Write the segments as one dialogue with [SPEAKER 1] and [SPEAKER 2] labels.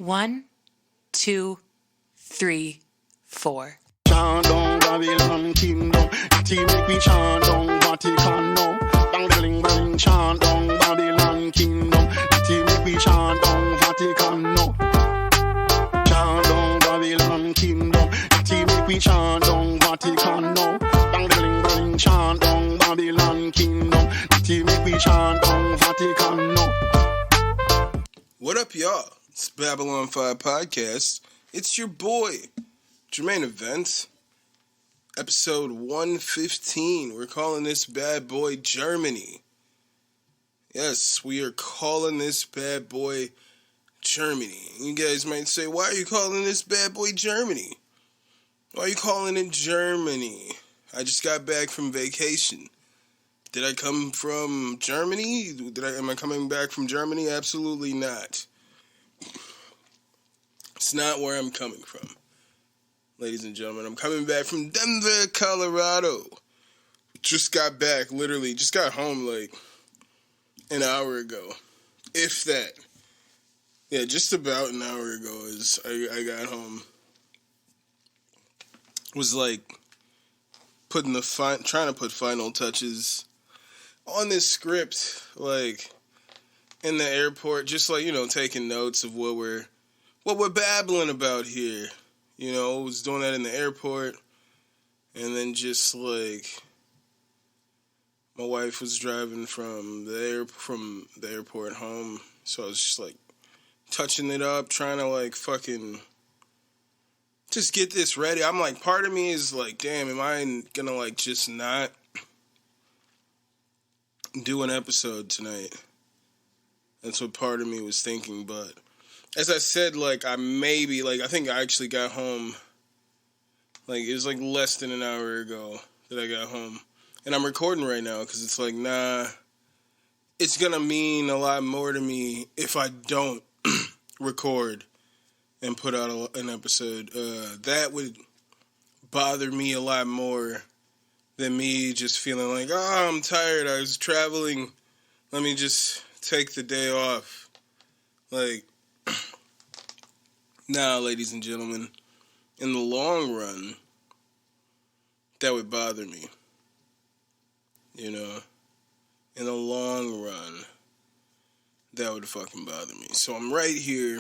[SPEAKER 1] 1, 2, 3, 4.
[SPEAKER 2] Chant down Babylon kingdom, team make me chant down Vatican now. Bang bling bling, chant down Babylon kingdom, team make me chant down Vatican now. Chant down Babylon kingdom, team make me chant down Vatican now. Bang bling bling, chant down Babylon kingdom, team make me chant down Vatican now.
[SPEAKER 3] What up, y'all? It's Babylon 5 Podcast. It's your boy, Jermaine Babbles. Episode 115. We're calling this bad boy Germany. Yes, we are calling this bad boy Germany. You guys might say, why are you calling this bad boy Germany? Why are you calling it Germany? I just got back from vacation. Did I come from Germany? Am I coming back from Germany? Absolutely not. It's not where I'm coming from. Ladies and gentlemen, I'm coming back from Denver, Colorado. Just got back, literally, just got home like an hour ago. If that. Yeah, just about an hour ago is I got home. Was like trying to put final touches on this script, like in the airport, just like, taking notes of what we're babbling about here. Was doing that in the airport, and then just like my wife was driving from the airport home, so I was just like touching it up, trying to like fucking just get this ready. I'm like, part of me is like, damn, am I gonna like just not do an episode tonight? That's what part of me was thinking, but as I said, like, I think I actually got home, like, it was like less than an hour ago that I got home. And I'm recording right now because it's like, nah, it's gonna mean a lot more to me if I don't record and put out an episode. That would bother me a lot more than me just feeling like, oh, I'm tired, I was traveling, let me just take the day off. Like, now, ladies and gentlemen, in the long run, that would bother me. In the long run, that would fucking bother me. So I'm right here,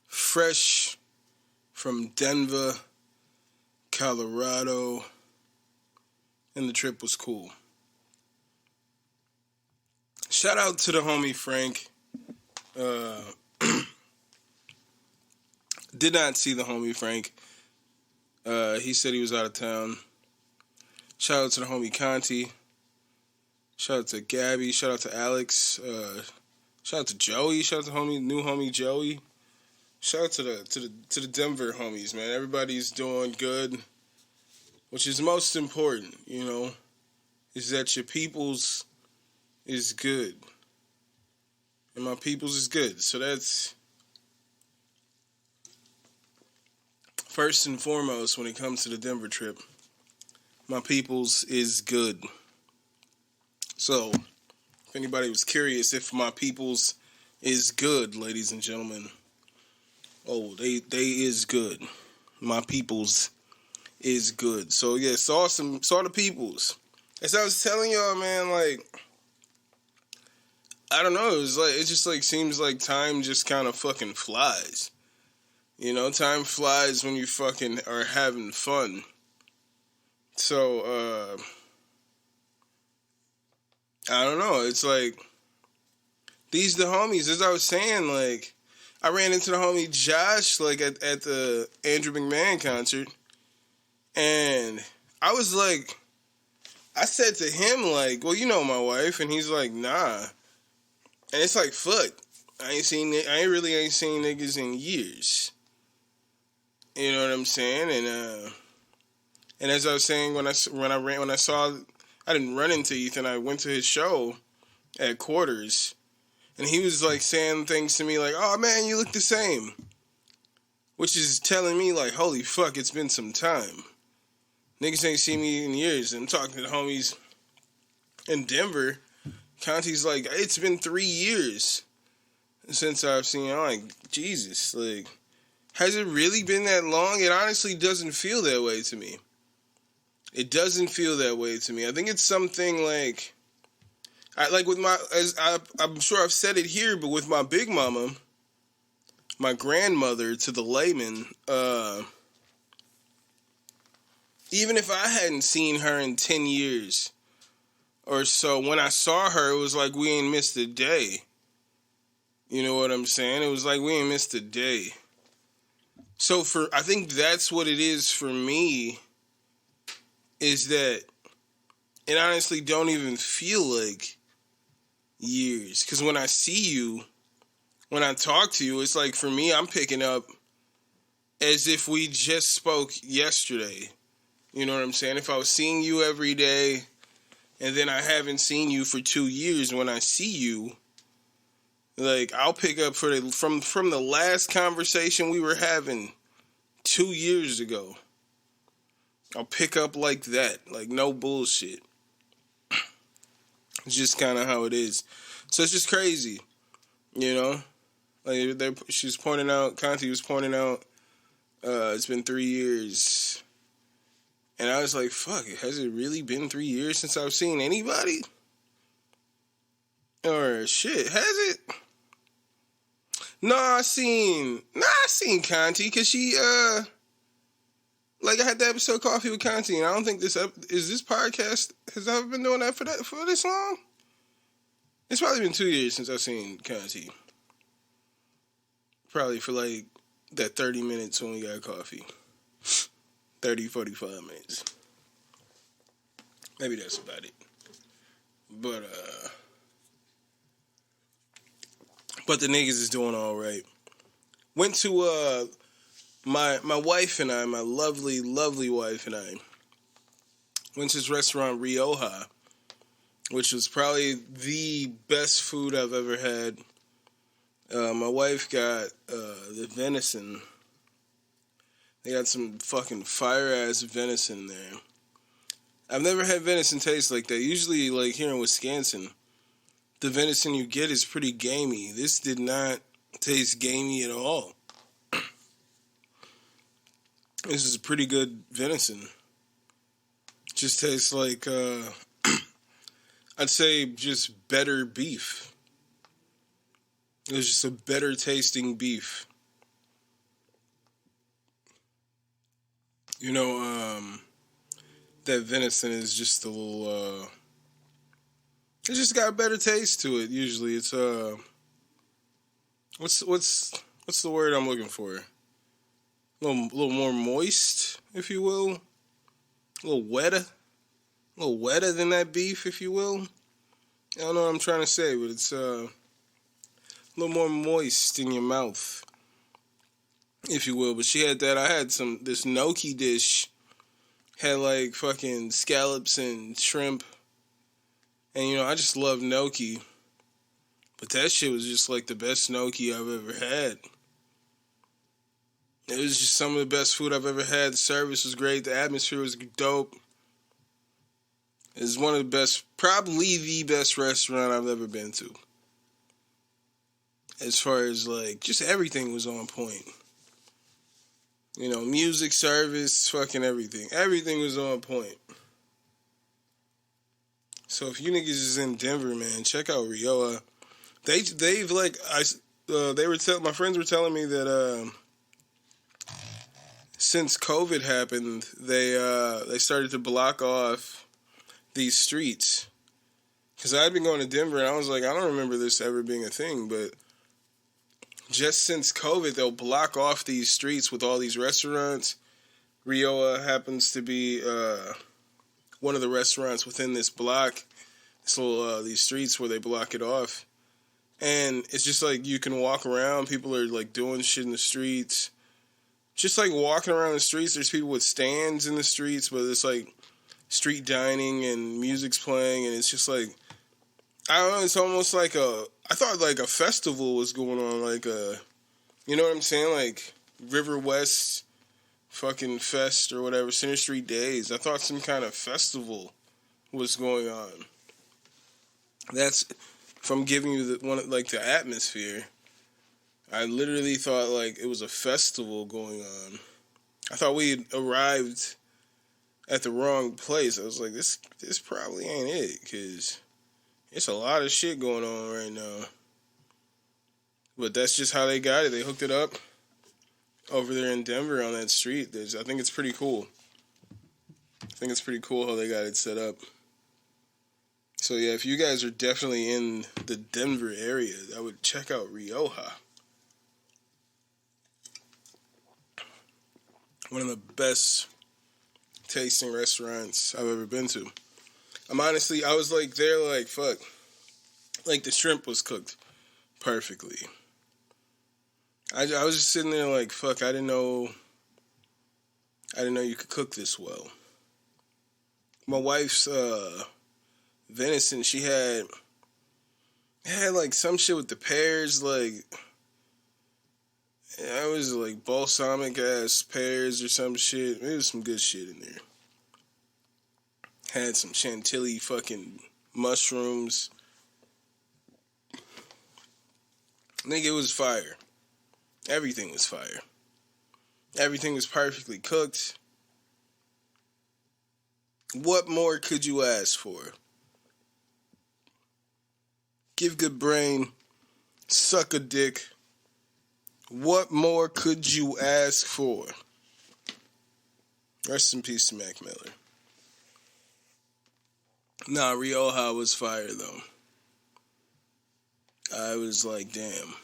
[SPEAKER 3] fresh from Denver, Colorado, and the trip was cool. Shout out to the homie Frank. Did not see the homie Frank. He said he was out of town. Shout out to the homie Conti. Shout out to Gabby. Shout out to Alex. Shout out to Joey. Shout out to new homie Joey. Shout out to the Denver homies, man. Everybody's doing good, which is most important. Is that your people's is good, and my people's is good. So that's first and foremost when it comes to the Denver trip. My people's is good. So, if anybody was curious if my people's is good, ladies and gentlemen, they is good. My people's is good. So yeah, saw the people's. As I was telling y'all, man, like, I don't know, it just like seems like time just kind of fucking flies. Time flies when you fucking are having fun. So, I don't know. It's like, these the homies. As I was saying, like, I ran into the homie Josh, like, at the Andrew McMahon concert. And I was like, I said to him, like, well, my wife. And he's like, nah. And it's like, fuck. I ain't really seen niggas in years. You know what I'm saying? And as I was saying, when I saw, I didn't run into Ethan. I went to his show at Quarters, and he was like saying things to me like, "Oh man, you look the same," which is telling me like, "Holy fuck, it's been some time. Niggas ain't seen me in years." And I'm talking to the homies in Denver. Conti's like, "It's been 3 years." since I've seen you. I'm like, Jesus, like, has it really been that long? It honestly doesn't feel that way to me. It doesn't feel that way to me. I think it's something like, I'm sure I've said it here, but with my big mama, my grandmother to the layman, even if I hadn't seen her in 10 years or so, when I saw her, it was like we ain't missed a day. You know what I'm saying? It was like we ain't missed a day. So I think that's what it is for me, is that it honestly don't even feel like years. Because when I see you, when I talk to you, it's like, for me, I'm picking up as if we just spoke yesterday. You know what I'm saying? If I was seeing you every day and then I haven't seen you for 2 years, when I see you, like, I'll pick up from the last conversation we were having 2 years ago. I'll pick up like that, like no bullshit. It's just kind of how it is. So it's just crazy, you know? Like, she was pointing out, Conti was pointing out, it's been 3 years. And I was like, fuck, has it really been 3 years since I've seen anybody? Or shit, has it? No, I seen Conti, because she, like, I had the episode Coffee with Conti, and I don't think this podcast has ever been doing that for this long. It's probably been 2 years since I've seen Conti. Probably for, like, that 30 minutes when we got coffee. 30, 45 minutes. Maybe that's about it. But the niggas is doing all right. Went to, my wife and I, my lovely, lovely wife and I, went to this restaurant, Rioja, which was probably the best food I've ever had. My wife got the venison. They got some fucking fire-ass venison there. I've never had venison taste like that. Usually, like, here in Wisconsin, the venison you get is pretty gamey. This did not taste gamey at all. This is pretty good venison. Just tastes like, I'd say just better beef. It was just a better tasting beef. You know, that venison is just a little, it just got a better taste to it. Usually it's, what's the word I'm looking for? A little more moist, if you will. A little wetter than that beef, if you will. I don't know what I'm trying to say, but it's, a little more moist in your mouth, if you will. But she had that. I had this gnocchi dish, had like fucking scallops and shrimp. And, you know, I just love gnocchi. But that shit was just like the best gnocchi I've ever had. It was just some of the best food I've ever had. The service was great. The atmosphere was dope. It's one of the best, probably the best restaurant I've ever been to. As far as, like, just everything was on point. You know, music, service, fucking everything. Everything was on point. So if you niggas is in Denver, man, check out Rioja. They've like, my friends were telling me that, since COVID happened, they started to block off these streets. Because I'd been going to Denver, and I was like, I don't remember this ever being a thing, but just since COVID, they'll block off these streets with all these restaurants. Rioja happens to be one of the restaurants within this block, these streets where they block it off. And it's just like you can walk around. People are like doing shit in the streets. Just like walking around the streets, there's people with stands in the streets, but it's like street dining and music's playing, and it's just like, I don't know, it's almost like I thought like a festival was going on, like you know what I'm saying, like River West fucking fest or whatever, Center Street Days. I thought some kind of festival was going on. That's from giving you the atmosphere. I literally thought like it was a festival going on. I thought we had arrived at the wrong place. I was like, this probably ain't it, because it's a lot of shit going on right now. But that's just how they got it. They hooked it up over there in Denver on that street. I think it's pretty cool. I think it's pretty cool how they got it set up. So yeah, if you guys are definitely in the Denver area, I would check out Rioja. One of the best tasting restaurants I've ever been to. I was like there like, fuck. Like the shrimp was cooked perfectly. I was just sitting there like, fuck, I didn't know you could cook this well. My wife's venison, she had like some shit with the pears, like it was like balsamic ass pears or some shit. There was some good shit in there. Had some chantilly fucking mushrooms. Nigga, it was fire. Everything was fire. Everything was perfectly cooked. What more could you ask for? Give good brain, suck a dick. What more could you ask for? Rest in peace to Mac Miller. Nah, Rioja was fire though. I was like, damn.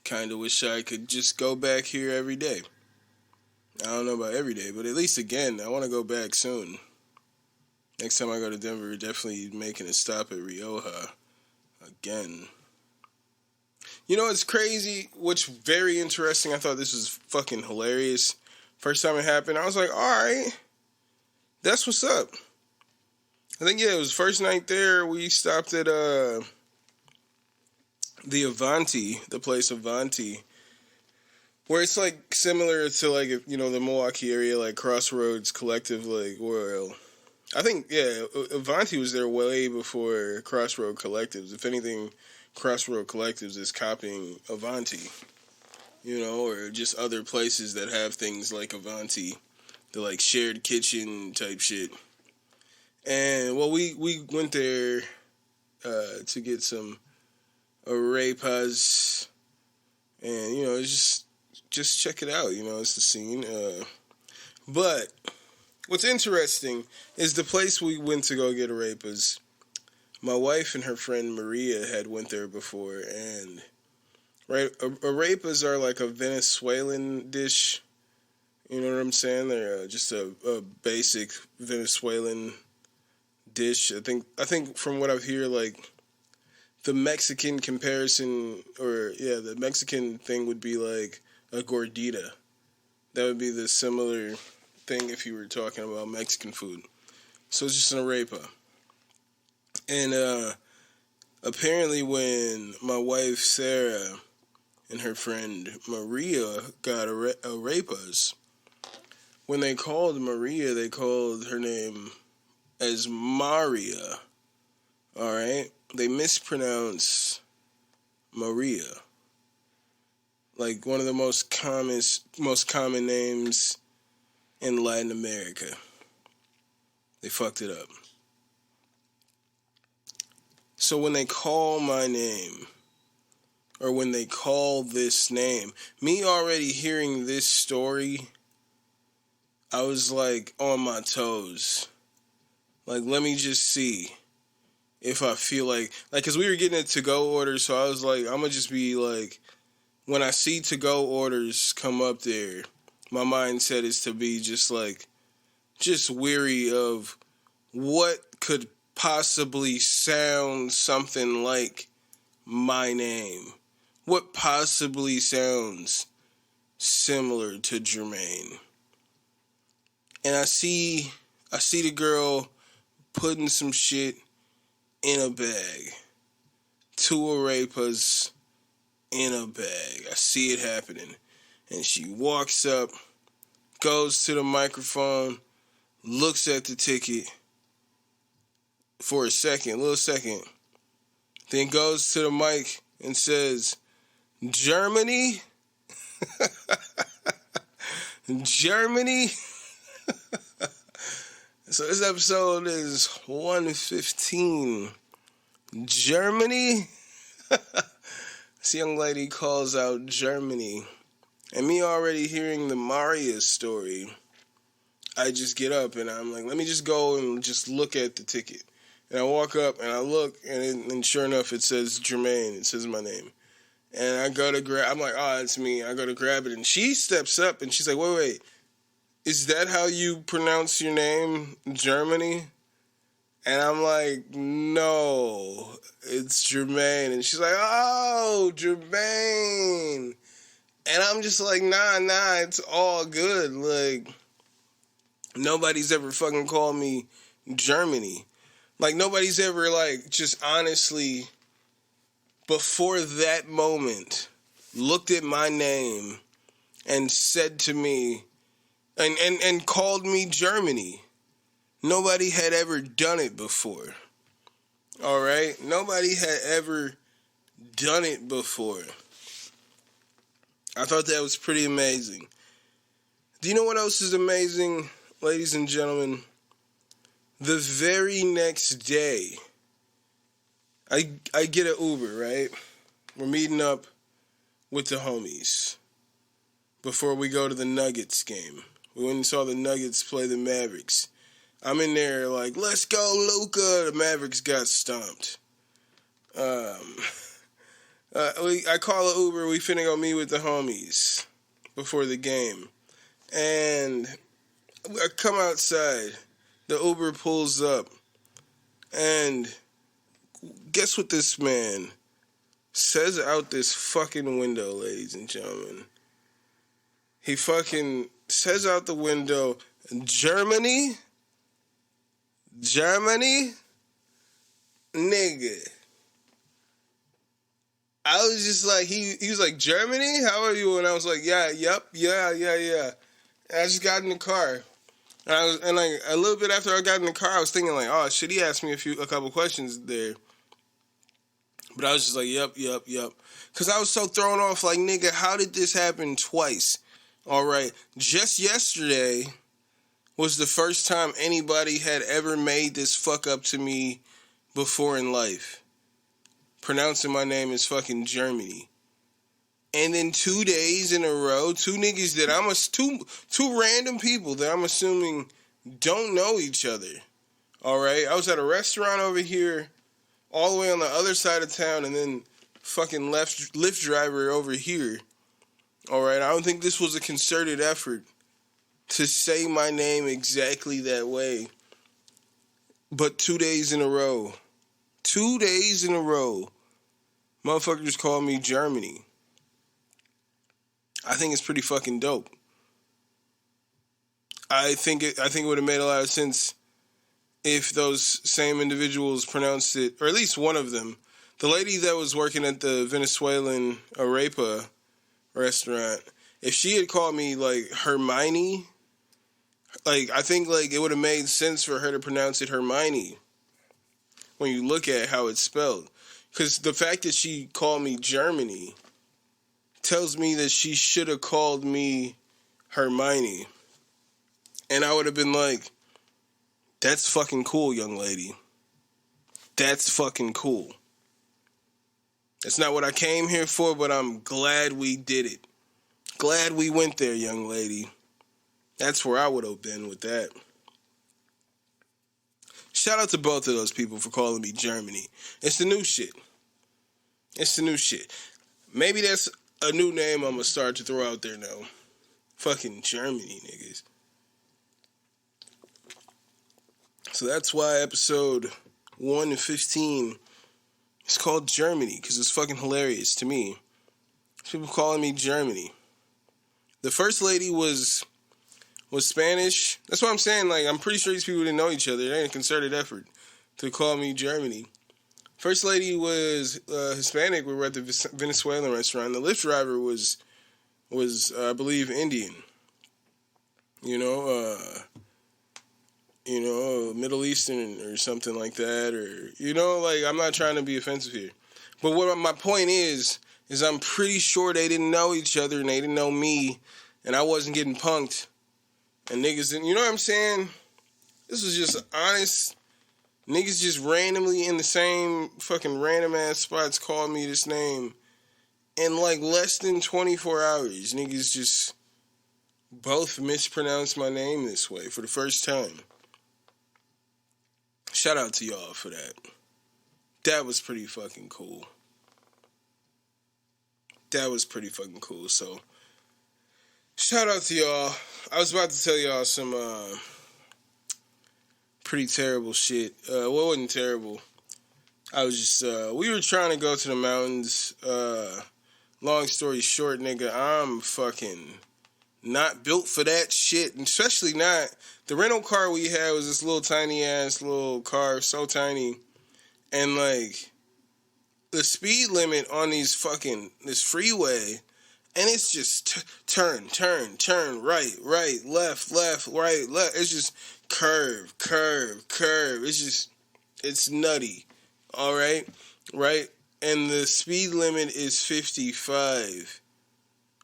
[SPEAKER 3] Kinda wish I could just go back here every day. I don't know about every day, but at least again, I want to go back soon. Next time I go to Denver, we're definitely making a stop at Rioja again. You know what's crazy? What's very interesting? I thought this was fucking hilarious. First time it happened, I was like, alright, that's what's up. I think, yeah, it was first night there. We stopped at the Avanti, the place Avanti, where it's like similar to like, you know, the Milwaukee area, like Crossroads Collective, like, well, I think, yeah, Avanti was there way before Crossroad Collectives. If anything, Crossroad Collectives is copying Avanti, you know, or just other places that have things like Avanti, the like shared kitchen type shit. And well, we went there to get some arepas, and you know, it's just check it out. You know, it's the scene. But what's interesting is the place we went to go get arepas. My wife and her friend Maria had went there before, and right, arepas are like a Venezuelan dish. You know what I'm saying? They're just a basic Venezuelan dish. I think from what I hear, like the Mexican comparison, or yeah, the Mexican thing would be like a gordita. That would be the similar thing if you were talking about Mexican food. So it's just an arepa. And apparently when my wife Sarah and her friend Maria got arepas, when they called Maria, they called her name as Maria. Alright? They mispronounce Maria. Like one of the most common names in Latin America. They fucked it up. So when they call my name, or when they call this name, me already hearing this story, I was like on my toes. Like, let me just see if I feel like, cause we were getting a to-go order, so I was like, I'm gonna just be like, when I see to-go orders come up there, my mindset is to be just weary of what could possibly sound something like my name. What possibly sounds similar to Jermaine. And I see the girl putting some shit in a bag. 2 arepas in a bag. I see it happening. And she walks up, goes to the microphone, looks at the ticket for a little second, then goes to the mic and says, Germany? Germany? So this episode is 115. Germany? This young lady calls out Germany. And me already hearing the Maria story, I just get up and I'm like, let me just go and just look at the ticket. And I walk up and I look, and sure enough, it says Jermaine. It says my name. And I go to grab, I'm like, oh, it's me. I go to grab it, and she steps up, and she's like, wait, is that how you pronounce your name, Germany? And I'm like, no, it's Jermaine. And she's like, oh, Jermaine. And I'm just like, nah, it's all good. Like, nobody's ever fucking called me Germany. Like, nobody's ever, like, just honestly, before that moment, looked at my name and said to me, and called me Germany. Nobody had ever done it before. All right? Nobody had ever done it before. I thought that was pretty amazing. Do you know what else is amazing, ladies and gentlemen? The very next day, I get an Uber, right? We're meeting up with the homies before we go to the Nuggets game. We went and saw the Nuggets play the Mavericks. I'm in there like, let's go, Luka. The Mavericks got stomped. I call an Uber. We finna go meet with the homies before the game. And I come outside. The Uber pulls up. And guess what this man says out this fucking window, ladies and gentlemen? He fucking says out the window, Germany? Nigga. I was just like, he was like, Germany? How are you? And I was like, yeah. And I just got in the car. And like a little bit after I got in the car, I was thinking like, oh shit, he asked me a couple questions there. But I was just like, yep. Because I was so thrown off, like, nigga, how did this happen twice? All right, just yesterday was the first time anybody had ever made this fuck up to me before in life. Pronouncing my name as fucking Germany. And then 2 days in a row, two niggas that two random people that I'm assuming don't know each other. All right, I was at a restaurant over here, all the way on the other side of town, and then fucking Lyft driver over here. All right, I don't think this was a concerted effort to say my name exactly that way. But 2 days in a row, motherfuckers call me Germany. I think it's pretty fucking dope. I think it would have made a lot of sense if those same individuals pronounced it, or at least one of them. The lady that was working at the Venezuelan arepa restaurant, if she had called me like Hermione, like I think like it would have made sense for her to pronounce it Hermione when you look at how it's spelled. Because the fact that she called me Germany tells me that she should have called me Hermione. And I would have been like, that's fucking cool, young lady. That's fucking cool. That's not what I came here for, but I'm glad we did it. Glad we went there, young lady. That's where I would have been with that. Shout out to both of those people for calling me Germany. It's the new shit. Maybe that's a new name I'm going to start to throw out there now. Fucking Germany, niggas. So that's why episode 115 is called Germany, because it's fucking hilarious to me. People calling me Germany. The first lady was Spanish. That's what I'm saying. Like, I'm pretty sure these people didn't know each other. It ain't a concerted effort to call me Germany. First lady was Hispanic. We were at the Venezuelan restaurant. The Lyft driver was I believe Indian. Middle Eastern or something like that, or like I'm not trying to be offensive here, but what my point is is I'm pretty sure they didn't know each other and they didn't know me, and I wasn't getting punked. And niggas didn't, you know what I'm saying? This was just honest. Niggas just randomly in the same fucking random ass spots called me this name. In like less than 24 hours, niggas just both mispronounced my name this way for the first time. Shout out to y'all for that. That was pretty fucking cool. That was pretty fucking cool. So, shout out to y'all. I was about to tell y'all some pretty terrible shit. Well, it wasn't terrible. I was just, we were trying to go to the mountains. Long story short, nigga, I'm fucking not built for that shit. And especially not, the rental car we had was this little tiny ass little car, so tiny. And like, the speed limit on this freeway, and it's just turn, right, left, right, left. It's just curve. It's nutty. All right? Right? And the speed limit is 55.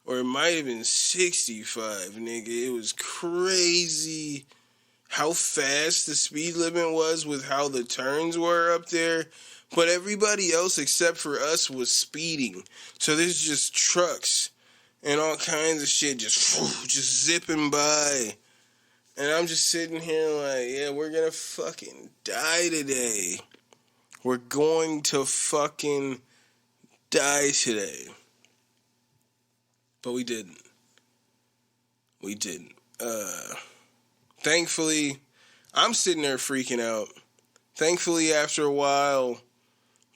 [SPEAKER 3] Or it might have been 65, nigga. It was crazy how fast the speed limit was with how the turns were up there. But everybody else except for us was speeding. So there's just trucks and all kinds of shit just zipping by. And I'm just sitting here like, yeah, we're gonna fucking die today. We're going to fucking die today. But we didn't. Thankfully, I'm sitting there freaking out. Thankfully, after a while,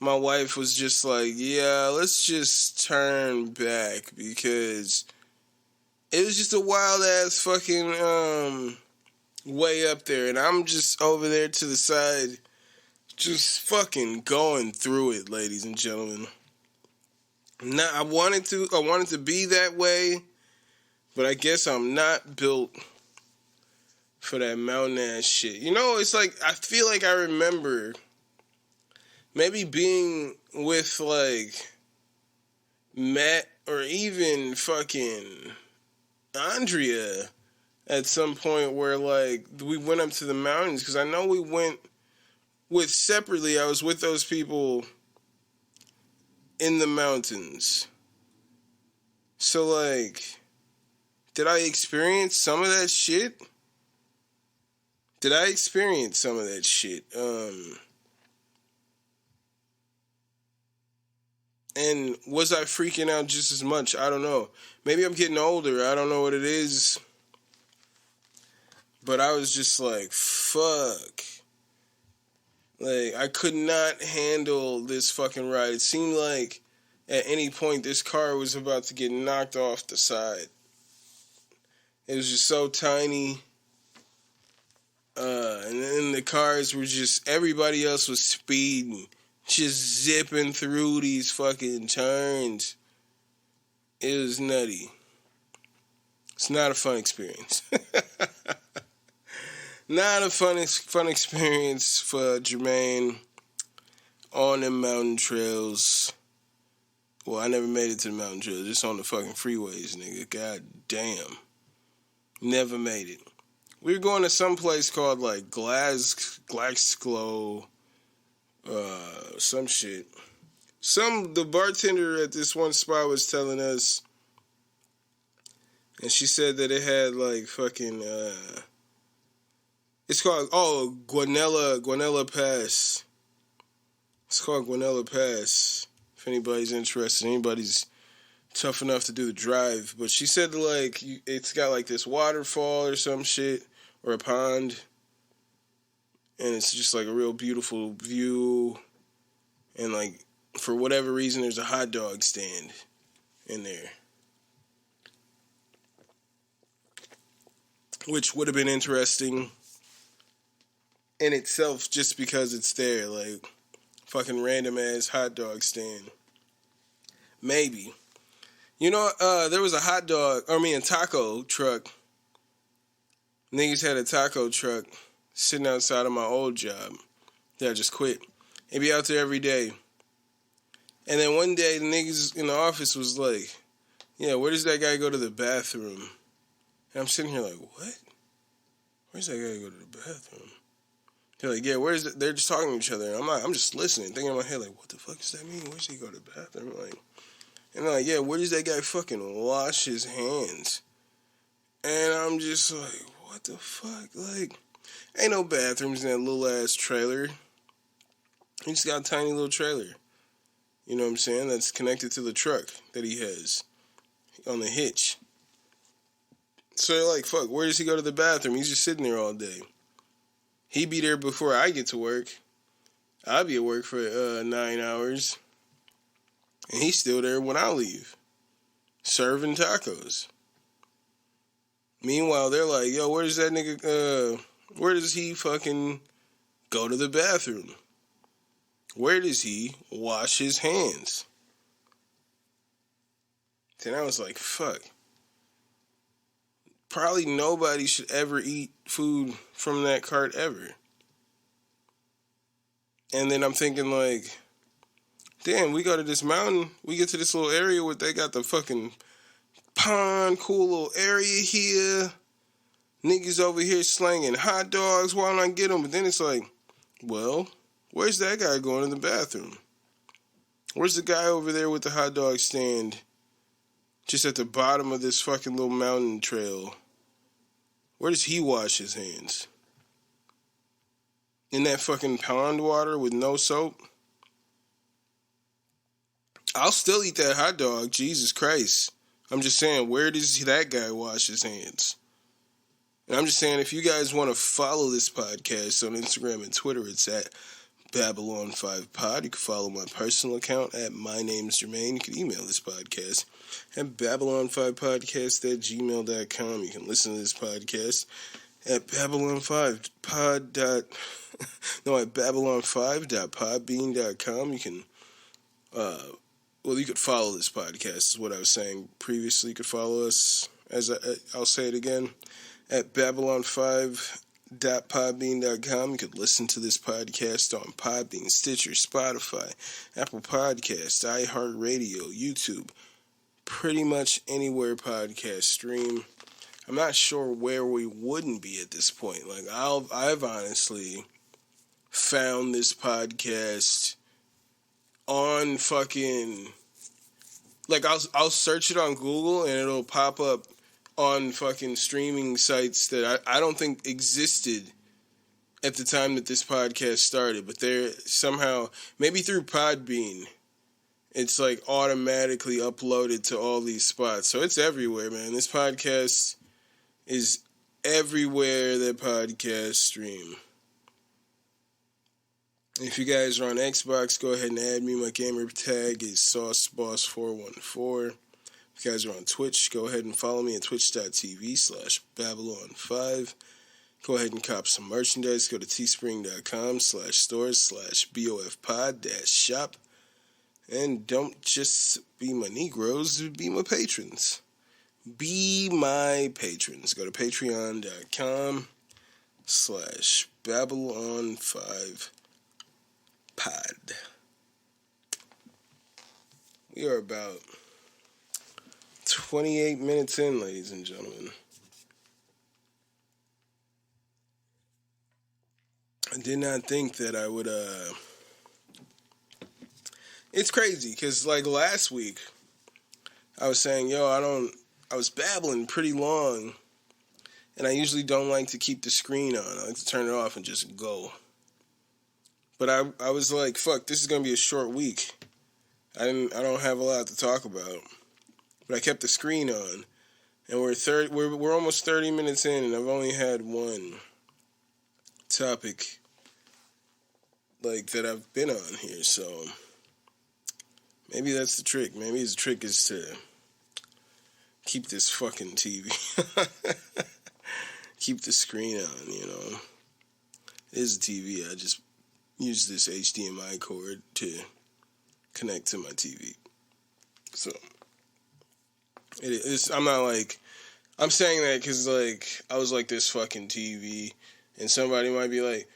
[SPEAKER 3] my wife was just like, yeah, let's just turn back because it was just a wild ass fucking way up there. And I'm just over there to the side, just fucking going through it, ladies and gentlemen. Now, I wanted to be that way, but I guess I'm not built for that mountain ass shit. You know, it's like, I feel like I remember maybe being with like Matt or even fucking Andrea at some point where like we went up to the mountains, because I know we went with separately. I was with those people in the mountains. So like, did I experience some of that shit? And was I freaking out just as much? I don't know. Maybe I'm getting older. I don't know what it is. But I was just like, fuck. Like, I could not handle this fucking ride. It seemed like at any point this car was about to get knocked off the side. It was just so tiny. And then the cars were just, everybody else was speeding, just zipping through these fucking turns. It was nutty. It's not a fun experience. Not a fun experience for Jermaine on them mountain trails. Well, I never made it to the mountain trails, just on the fucking freeways, nigga. God damn. Never made it. We were going to some place called like Glaxglow, some shit. The bartender at this one spot was telling us, and she said that it had like fucking, it's called, Guanella Pass. It's called Guanella Pass. If anybody's interested, anybody's tough enough to do the drive. But she said, like, it's got, like, this waterfall or some shit, or a pond. And it's just, like, a real beautiful view. And, like, for whatever reason, there's a hot dog stand in there. Which would have been interesting in itself just because it's there, like, fucking random ass hot dog stand. Maybe. You know, there was a taco truck. Niggas had a taco truck sitting outside of my old job that I just quit. It'd be out there every day. And then one day the niggas in the office was like, yeah, where does that guy go to the bathroom? And I'm sitting here like, what? Where's that guy go to the bathroom? They're like, yeah, where's it? They're just talking to each other. And I'm just listening, thinking in my head, like, what the fuck does that mean? Where's he go to the bathroom? Like, and they're like, yeah, where does that guy fucking wash his hands? And I'm just like, what the fuck? Like, ain't no bathrooms in that little ass trailer. He just got a tiny little trailer. You know what I'm saying? That's connected to the truck that he has on the hitch. So they're like, fuck, where does he go to the bathroom? He's just sitting there all day. He be there before I get to work. I'll be at work for 9 hours. And he's still there when I leave. Serving tacos. Meanwhile, they're like, yo, where does that nigga, where does he fucking go to the bathroom? Where does he wash his hands? Then I was like, fuck. Probably nobody should ever eat food from that cart ever. And then I'm thinking like, damn, we go to this mountain, we get to this little area where they got the fucking pond, cool little area here. Niggas over here slanging hot dogs, why don't I get them? But then it's like, well, where's that guy going to the bathroom? Where's the guy over there with the hot dog stand just at the bottom of this fucking little mountain trail? Where does he wash his hands? In that fucking pond water with no soap? I'll still eat that hot dog, Jesus Christ. I'm just saying, where does that guy wash his hands? And I'm just saying, if you guys want to follow this podcast on Instagram and Twitter, it's at Babylon5Pod. You can follow my personal account at My Name's Jermaine. You can email this podcast at Babylon5podcast@gmail.com. You can listen to this podcast at Babylon5pod. At Babylon5.podbean.com. You can, you could follow this podcast, is what I was saying previously. You could follow us, I'll say it again, at Babylon5.podbean.com. You could listen to this podcast on Podbean, Stitcher, Spotify, Apple Podcasts, iHeartRadio, YouTube, pretty much anywhere podcast stream. I'm not sure where we wouldn't be at this point. Like, I've honestly found this podcast on fucking, like, I'll search it on Google and it'll pop up on fucking streaming sites that I don't think existed at the time that this podcast started, but they're somehow, maybe through Podbean, it's like automatically uploaded to all these spots. So it's everywhere, man. This podcast is everywhere that podcasts stream. If you guys are on Xbox, go ahead and add me. My gamer tag is SauceBoss414. If you guys are on Twitch, go ahead and follow me at twitch.tv/Babylon5. Go ahead and cop some merchandise. Go to teespring.com/stores/BOFpod-shop. And don't just be my Negroes, be my patrons. Be my patrons. Go to patreon.com/Babylon5pod. We are about 28 minutes in, ladies and gentlemen. I did not think that I would, It's crazy, because, like, last week, I was saying, I was babbling pretty long, and I usually don't like to keep the screen on. I like to turn it off and just go. But I was like, fuck, this is going to be a short week. I don't have a lot to talk about. But I kept the screen on, and we're almost 30 minutes in, and I've only had one topic, like, that I've been on here, so maybe that's the trick. Maybe the trick is to keep this fucking TV. Keep the screen on, It is a TV. I just use this HDMI cord to connect to my TV. So it is. I'm not like, I'm saying that because, like, I was like this fucking TV, and somebody might be like,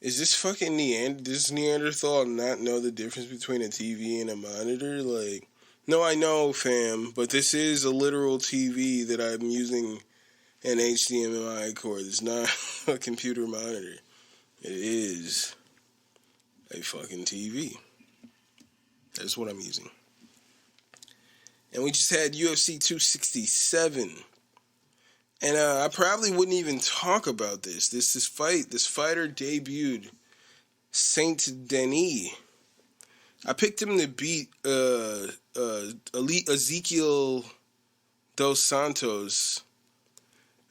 [SPEAKER 3] is this fucking this Neanderthal not know the difference between a TV and a monitor? Like, no, I know, fam, but this is a literal TV that I'm using an HDMI cord. It's not a computer monitor. It is a fucking TV. That's what I'm using. And we just had UFC 267. And I probably wouldn't even talk about this. This fighter debuted Saint Denis. I picked him to beat Elite Ezekiel Dos Santos.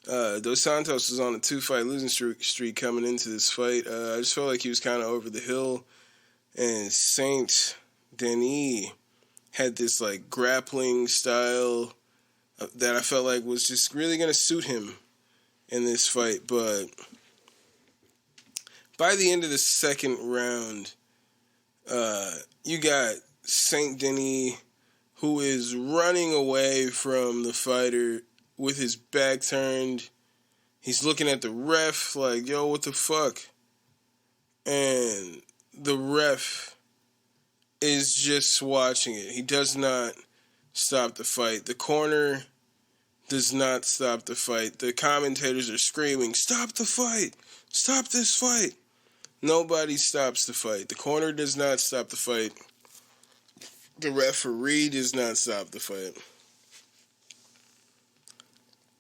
[SPEAKER 3] Dos Santos was on a 2-fight losing streak coming into this fight. I just felt like he was kind of over the hill. And Saint Denis had this like grappling style that I felt like was just really going to suit him in this fight. But by the end of the second round, you got Saint Denis, who is running away from the fighter with his back turned. He's looking at the ref like, yo, what the fuck? And the ref is just watching it. He does not stop the fight. The corner does not stop the fight. The commentators are screaming, stop the fight! Stop this fight! Nobody stops the fight. The corner does not stop the fight. The referee does not stop the fight.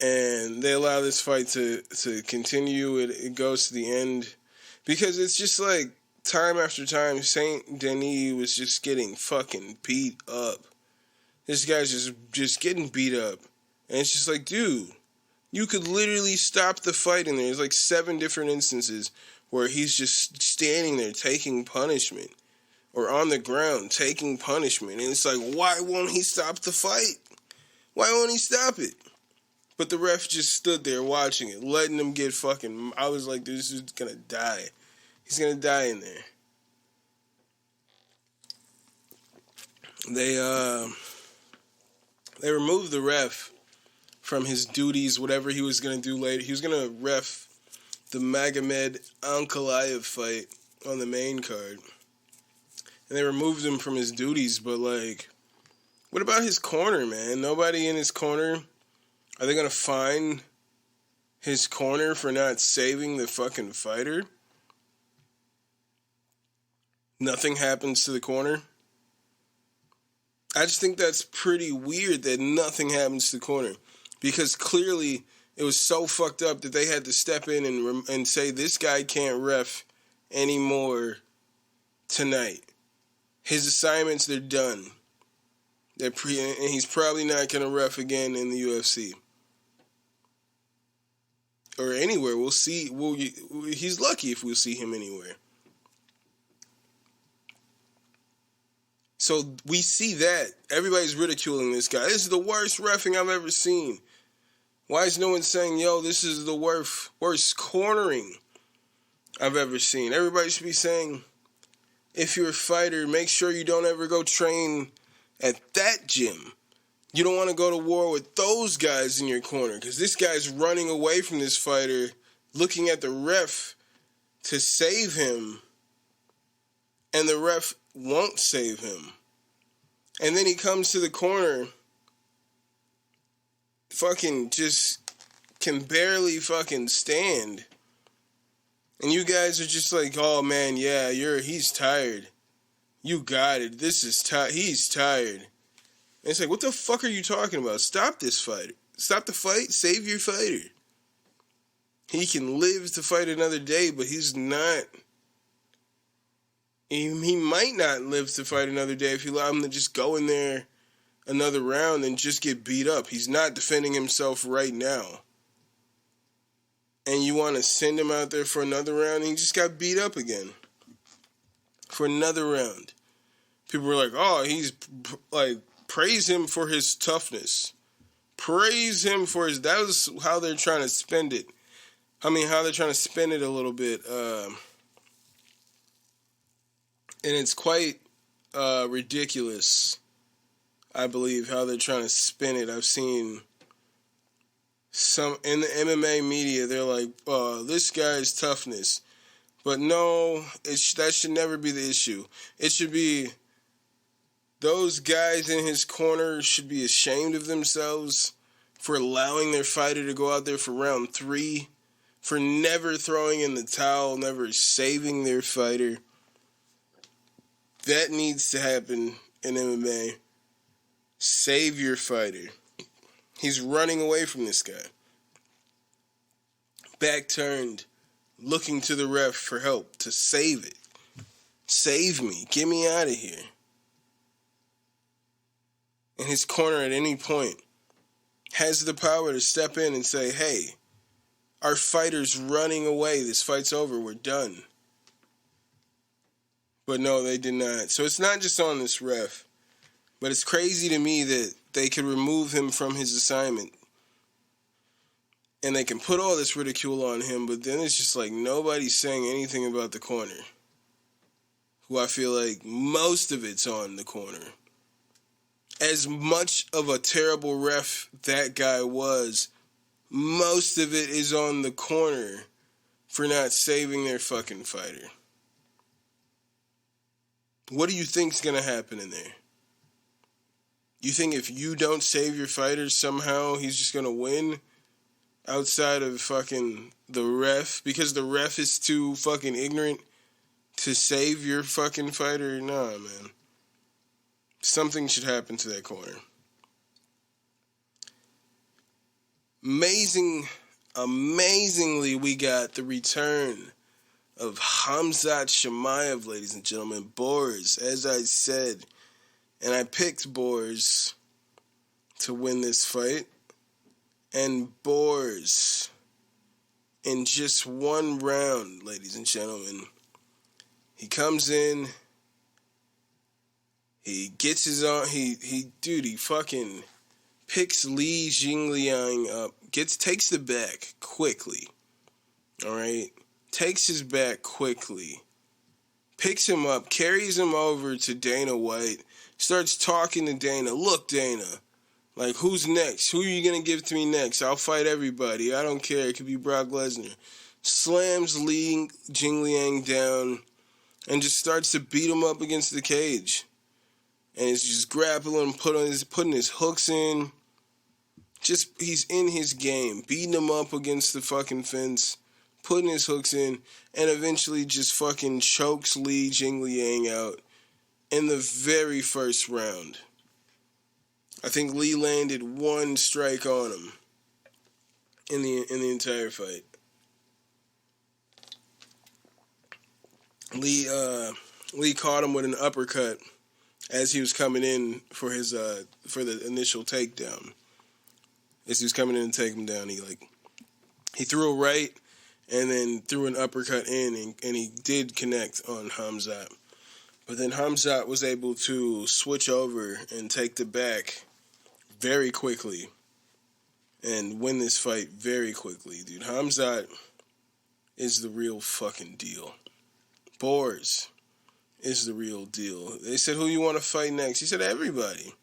[SPEAKER 3] And they allow this fight to continue. It goes to the end. Because it's just like, time after time, Saint Denis was just getting fucking beat up. This guy's just getting beat up. And it's just like, dude, you could literally stop the fight in there. There's like 7 different instances where he's just standing there taking punishment. Or on the ground taking punishment. And it's like, why won't he stop the fight? Why won't he stop it? But the ref just stood there watching it, letting him get fucking... I was like, this is gonna die. He's gonna die in there. They removed the ref from his duties, whatever he was gonna do later. He was gonna ref the Magomed Ankalaev fight on the main card. And they removed him from his duties, but like, what about his corner, man? Nobody in his corner. Are they gonna fine his corner for not saving the fucking fighter? Nothing happens to the corner. I just think that's pretty weird that nothing happens to the corner. Because clearly it was so fucked up that they had to step in and say, this guy can't ref anymore tonight. His assignments, they're done. And he's probably not going to ref again in the UFC. Or anywhere. We'll see. He's lucky if we'll see him anywhere. So we see that. Everybody's ridiculing this guy. This is the worst reffing I've ever seen. Why is no one saying, yo, this is the worst cornering I've ever seen? Everybody should be saying, if you're a fighter, make sure you don't ever go train at that gym. You don't want to go to war with those guys in your corner, because this guy's running away from this fighter, looking at the ref to save him, and the ref won't save him. And then he comes to the corner, fucking just can barely fucking stand. And you guys are just like, oh man, yeah, he's tired. You got it. He's tired. And it's like, what the fuck are you talking about? Stop this fight. Stop the fight. Save your fighter. He can live to fight another day, but he's not. He might not live to fight another day if you allow him to just go in there another round and just get beat up. He's not defending himself right now. And you want to send him out there for another round, and he just got beat up again. For another round. People were like, oh, he's like, praise him for his toughness. Praise him for his... That was how they're trying to spend it. How they're trying to spin it a little bit. And it's quite ridiculous, I believe, how they're trying to spin it. I've seen some... In the MMA media, they're like, this guy's toughness. But no, that should never be the issue. It should be those guys in his corner should be ashamed of themselves for allowing their fighter to go out there for round 3, for never throwing in the towel, never saving their fighter. That needs to happen in MMA. Save your fighter. He's running away from this guy. Back turned, looking to the ref for help to save it. Save me. Get me out of here. In his corner at any point has the power to step in and say, hey, our fighter's running away. This fight's over. We're done. But no, they did not. So it's not just on this ref. But it's crazy to me that they could remove him from his assignment. And they can put all this ridicule on him, but then it's just like nobody's saying anything about the corner. Who I feel like most of it's on the corner. As much of a terrible ref that guy was, most of it is on the corner for not saving their fucking fighter. What do you think's gonna happen in there? You think if you don't save your fighter, somehow he's just gonna win? Outside of fucking the ref? Because the ref is too fucking ignorant to save your fucking fighter? Nah, man. Something should happen to that corner. Amazingly, we got the return of Khamzat Chimaev, ladies and gentlemen. Boris, as I said, and I picked Boris to win this fight. And Boris, in just one round, ladies and gentlemen, he comes in, he gets his own, he fucking picks Li Jingliang up, takes the back quickly, alright? Takes his back quickly, picks him up, carries him over to Dana White, starts talking to Dana. Look, Dana, like, who's next? Who are you going to give to me next? I'll fight everybody. I don't care. It could be Brock Lesnar. Slams Li Jingliang down and just starts to beat him up against the cage. And it's just grappling, putting his hooks in. Just, he's in his game. Beating him up against the fucking fence. Putting his hooks in. And eventually just fucking chokes Li Jingliang out in the very first round. I think Lee landed one strike on him in the entire fight. Lee caught him with an uppercut as he was coming in for his for the initial takedown. As he was coming in to take him down, he threw a right and then threw an uppercut in, and he did connect on Khamzat. But then Khamzat was able to switch over and take the back very quickly and win this fight very quickly, dude. Khamzat is the real fucking deal. Boris is the real deal. They said, who you want to fight next? He said, everybody.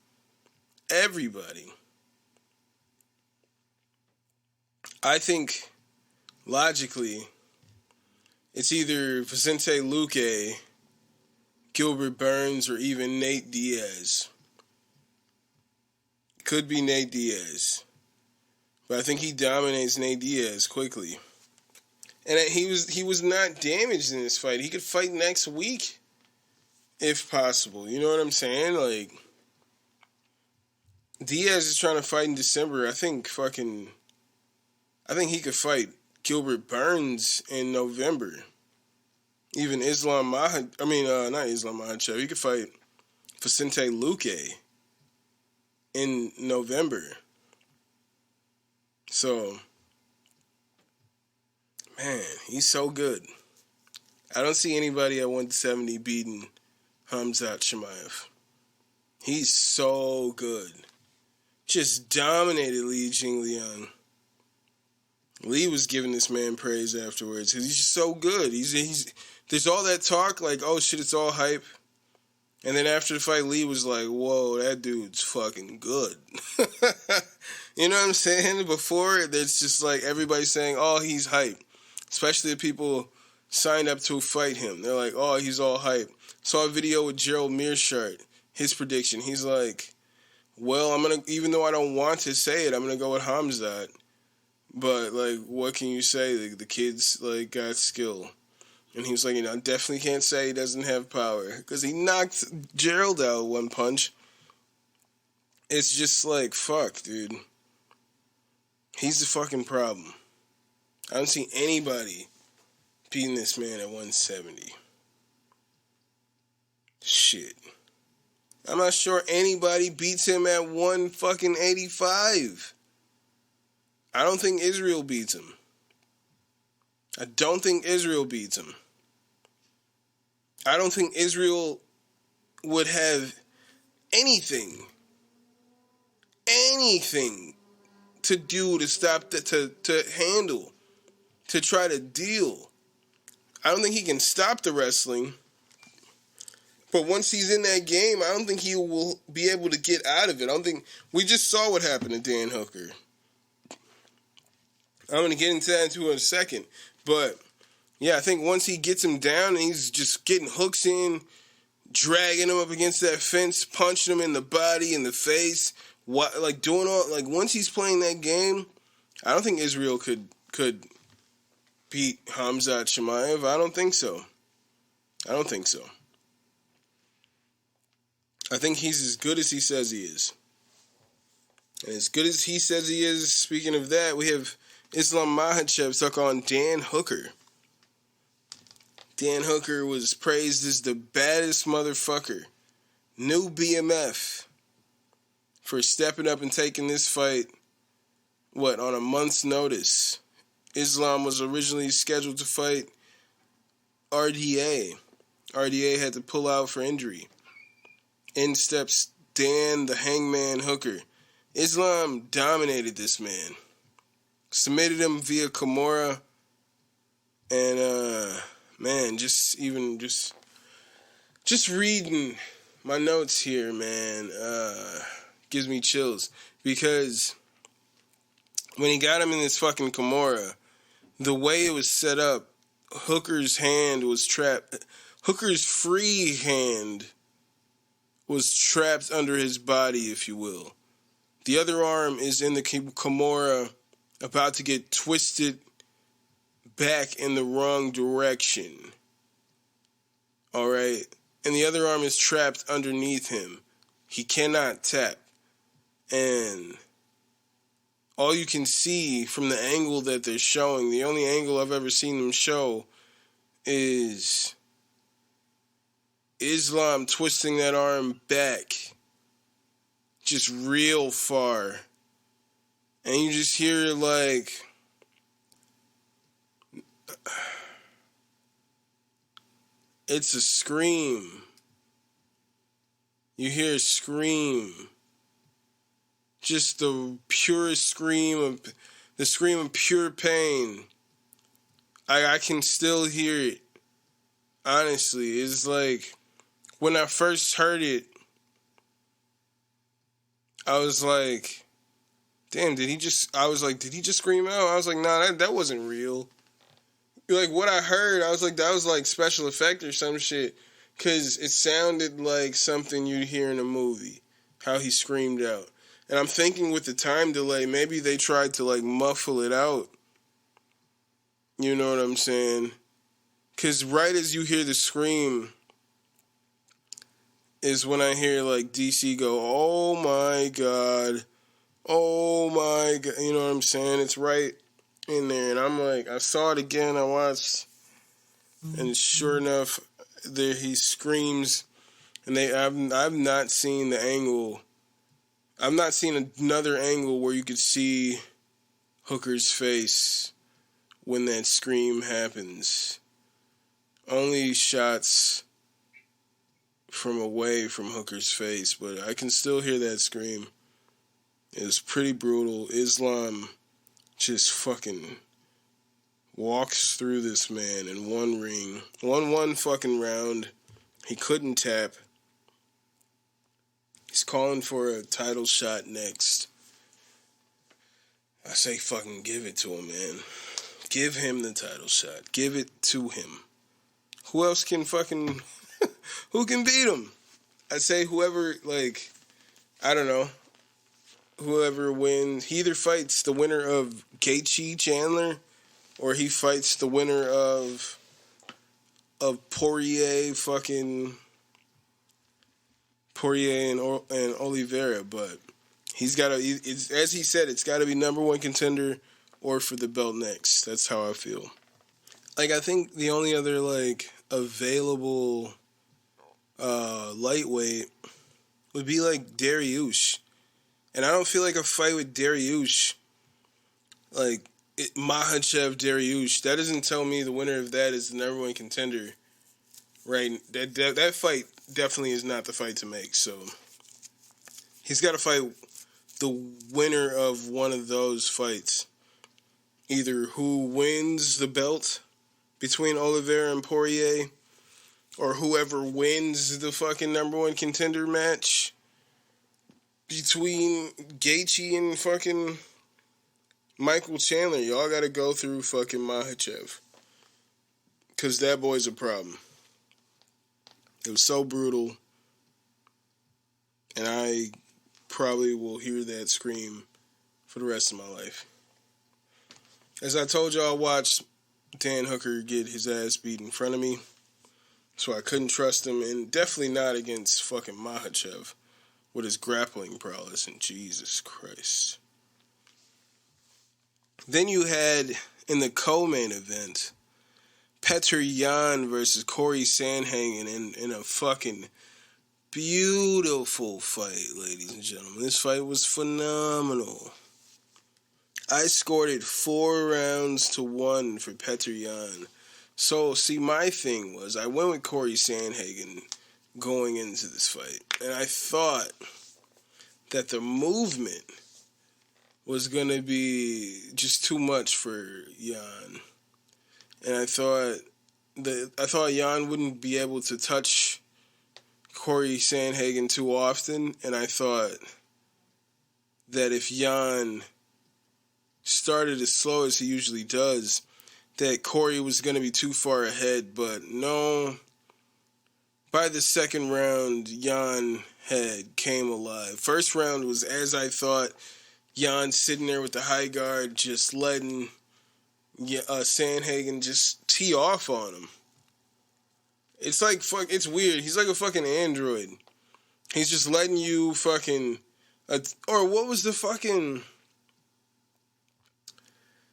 [SPEAKER 3] Everybody. I think, logically, it's either Vicente Luque, Gilbert Burns, or even Nate Diaz. Could be Nate Diaz. But I think he dominates Nate Diaz quickly. And he was not damaged in this fight. He could fight next week, if possible. You know what I'm saying? Like, Diaz is trying to fight in December. I think he could fight Gilbert Burns in November. Even not Islam Makhachev. He could fight Vicente Luque in November. So, man, he's so good. I don't see anybody at 170 beating Khamzat Chimaev. He's so good. Just dominated Li Jingliang. Lee was giving this man praise afterwards because he's just so good. He's there's all that talk like, oh shit, it's all hype. And then after the fight, Lee was like, whoa, that dude's fucking good. You know what I'm saying? Before, it's just like everybody saying, oh, he's hype. Especially the people signed up to fight him. They're like, oh, he's all hype. Saw a video with Gerald Mearshart, his prediction. He's like, well, even though I don't want to say it, I'm going to go with Hamzat. But, like, what can you say? The kid's, like, got skill. And he was like, I definitely can't say he doesn't have power. Because he knocked Gerald out one punch. It's just like, fuck, dude. He's the fucking problem. I don't see anybody beating this man at 170. Shit. I'm not sure anybody beats him at 185. I don't think Israel beats him. I don't think Israel beats him. I don't think Israel would have anything to do to stop to handle, to try to deal. I don't think he can stop the wrestling. But once he's in that game, I don't think he will be able to get out of it. I don't think we just saw what happened to Dan Hooker. I'm going to get into that in a second. But, yeah, I think once he gets him down and he's just getting hooks in, dragging him up against that fence, punching him in the body, in the face, doing all, like, once he's playing that game, I don't think Israel could beat Hamzat Chimaev. I don't think so. I think he's as good as he says he is. And as good as he says he is, speaking of that, we have Islam Makhachev took on Dan Hooker. Dan Hooker was praised as the baddest motherfucker. New BMF for stepping up and taking this fight, on a month's notice. Islam was originally scheduled to fight RDA. RDA had to pull out for injury. In steps Dan the Hangman Hooker. Islam dominated this man. Submitted him via Kimura. And, just reading my notes here, man, gives me chills. Because when he got him in this fucking Kimura, the way it was set up, Hooker's hand was trapped. Hooker's free hand was trapped under his body, if you will. The other arm is in the Kimura, about to get twisted back in the wrong direction. All right? And the other arm is trapped underneath him. He cannot tap. And all you can see from the angle that they're showing, the only angle I've ever seen them show, is Islam twisting that arm back just real far. And you just hear, like, it's a scream. You hear a scream. Just the purest scream of pure pain. I can still hear it. Honestly, it's like, when I first heard it, I was like, damn, did he just scream out? I was like, nah, that wasn't real. Like, what I heard, I was like, that was like special effect or some shit. Because it sounded like something you'd hear in a movie, how he screamed out. And I'm thinking with the time delay, maybe they tried to, like, muffle it out. You know what I'm saying? Because right as you hear the scream is when I hear, like, DC go, oh, my God. Oh, my God. You know what I'm saying? It's right in there. And I'm like, I saw it again. I watched. And sure enough, there he screams. And I've not seen the angle. I've not seen another angle where you could see Hooker's face when that scream happens. Only shots from away from Hooker's face, but I can still hear that scream. It was pretty brutal. Islam just fucking walks through this man in one ring. One fucking round. He couldn't tap. He's calling for a title shot next. I say fucking give it to him, man. Give him the title shot. Give it to him. Who else can fucking... who can beat him? I'd say whoever, like... I don't know. Whoever wins... He either fights the winner of Gaethje Chandler, or he fights the winner of Poirier fucking... Poirier and Oliveira, but he's got to... As he said, it's got to be number one contender or for the belt next. That's how I feel. Like, I think the only other, like, available lightweight would be, like, Dariush. And I don't feel like a fight with Dariush, like, Makhachev Dariush, that doesn't tell me the winner of that is the number one contender, right? That fight definitely is not the fight to make, so he's got to fight the winner of one of those fights. Either who wins the belt between Oliveira and Poirier, or whoever wins the fucking number one contender match between Gaethje and fucking Michael Chandler. Y'all got to go through fucking Makhachev, because that boy's a problem. It was so brutal, and I probably will hear that scream for the rest of my life. As I told y'all, I watched Dan Hooker get his ass beat in front of me, so I couldn't trust him, and definitely not against fucking Makhachev with his grappling prowess, and Jesus Christ. Then you had, in the co-main event, Petr Yan versus Corey Sandhagen in a fucking beautiful fight, ladies and gentlemen. This fight was phenomenal. I scored it 4-1 for Petr Yan. So, see, my thing was, I went with Corey Sandhagen going into this fight, and I thought that the movement was going to be just too much for Yan. And I thought Yan wouldn't be able to touch Corey Sandhagen too often, and I thought that if Yan started as slow as he usually does, that Corey was going to be too far ahead, but no. By the second round, Yan had came alive. First round was as I thought. Yan sitting there with the high guard, just letting Sandhagen just tee off on him. It's like, it's weird. He's like a fucking android. He's just letting you fucking... or what was the fucking...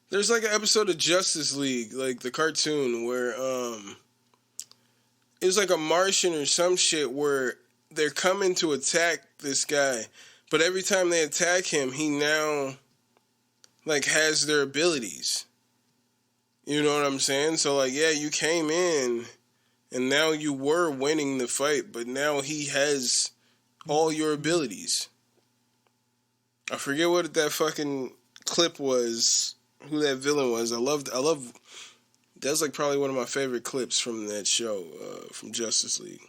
[SPEAKER 3] There's like an episode of Justice League, like the cartoon, where it was like a Martian or some shit where they're coming to attack this guy, but every time they attack him, he now like has their abilities. You know what I'm saying? So like, yeah, you came in and now you were winning the fight, but now he has all your abilities. I forget what that fucking clip was. Who that villain was. I love that's like probably one of my favorite clips from that show, from Justice League.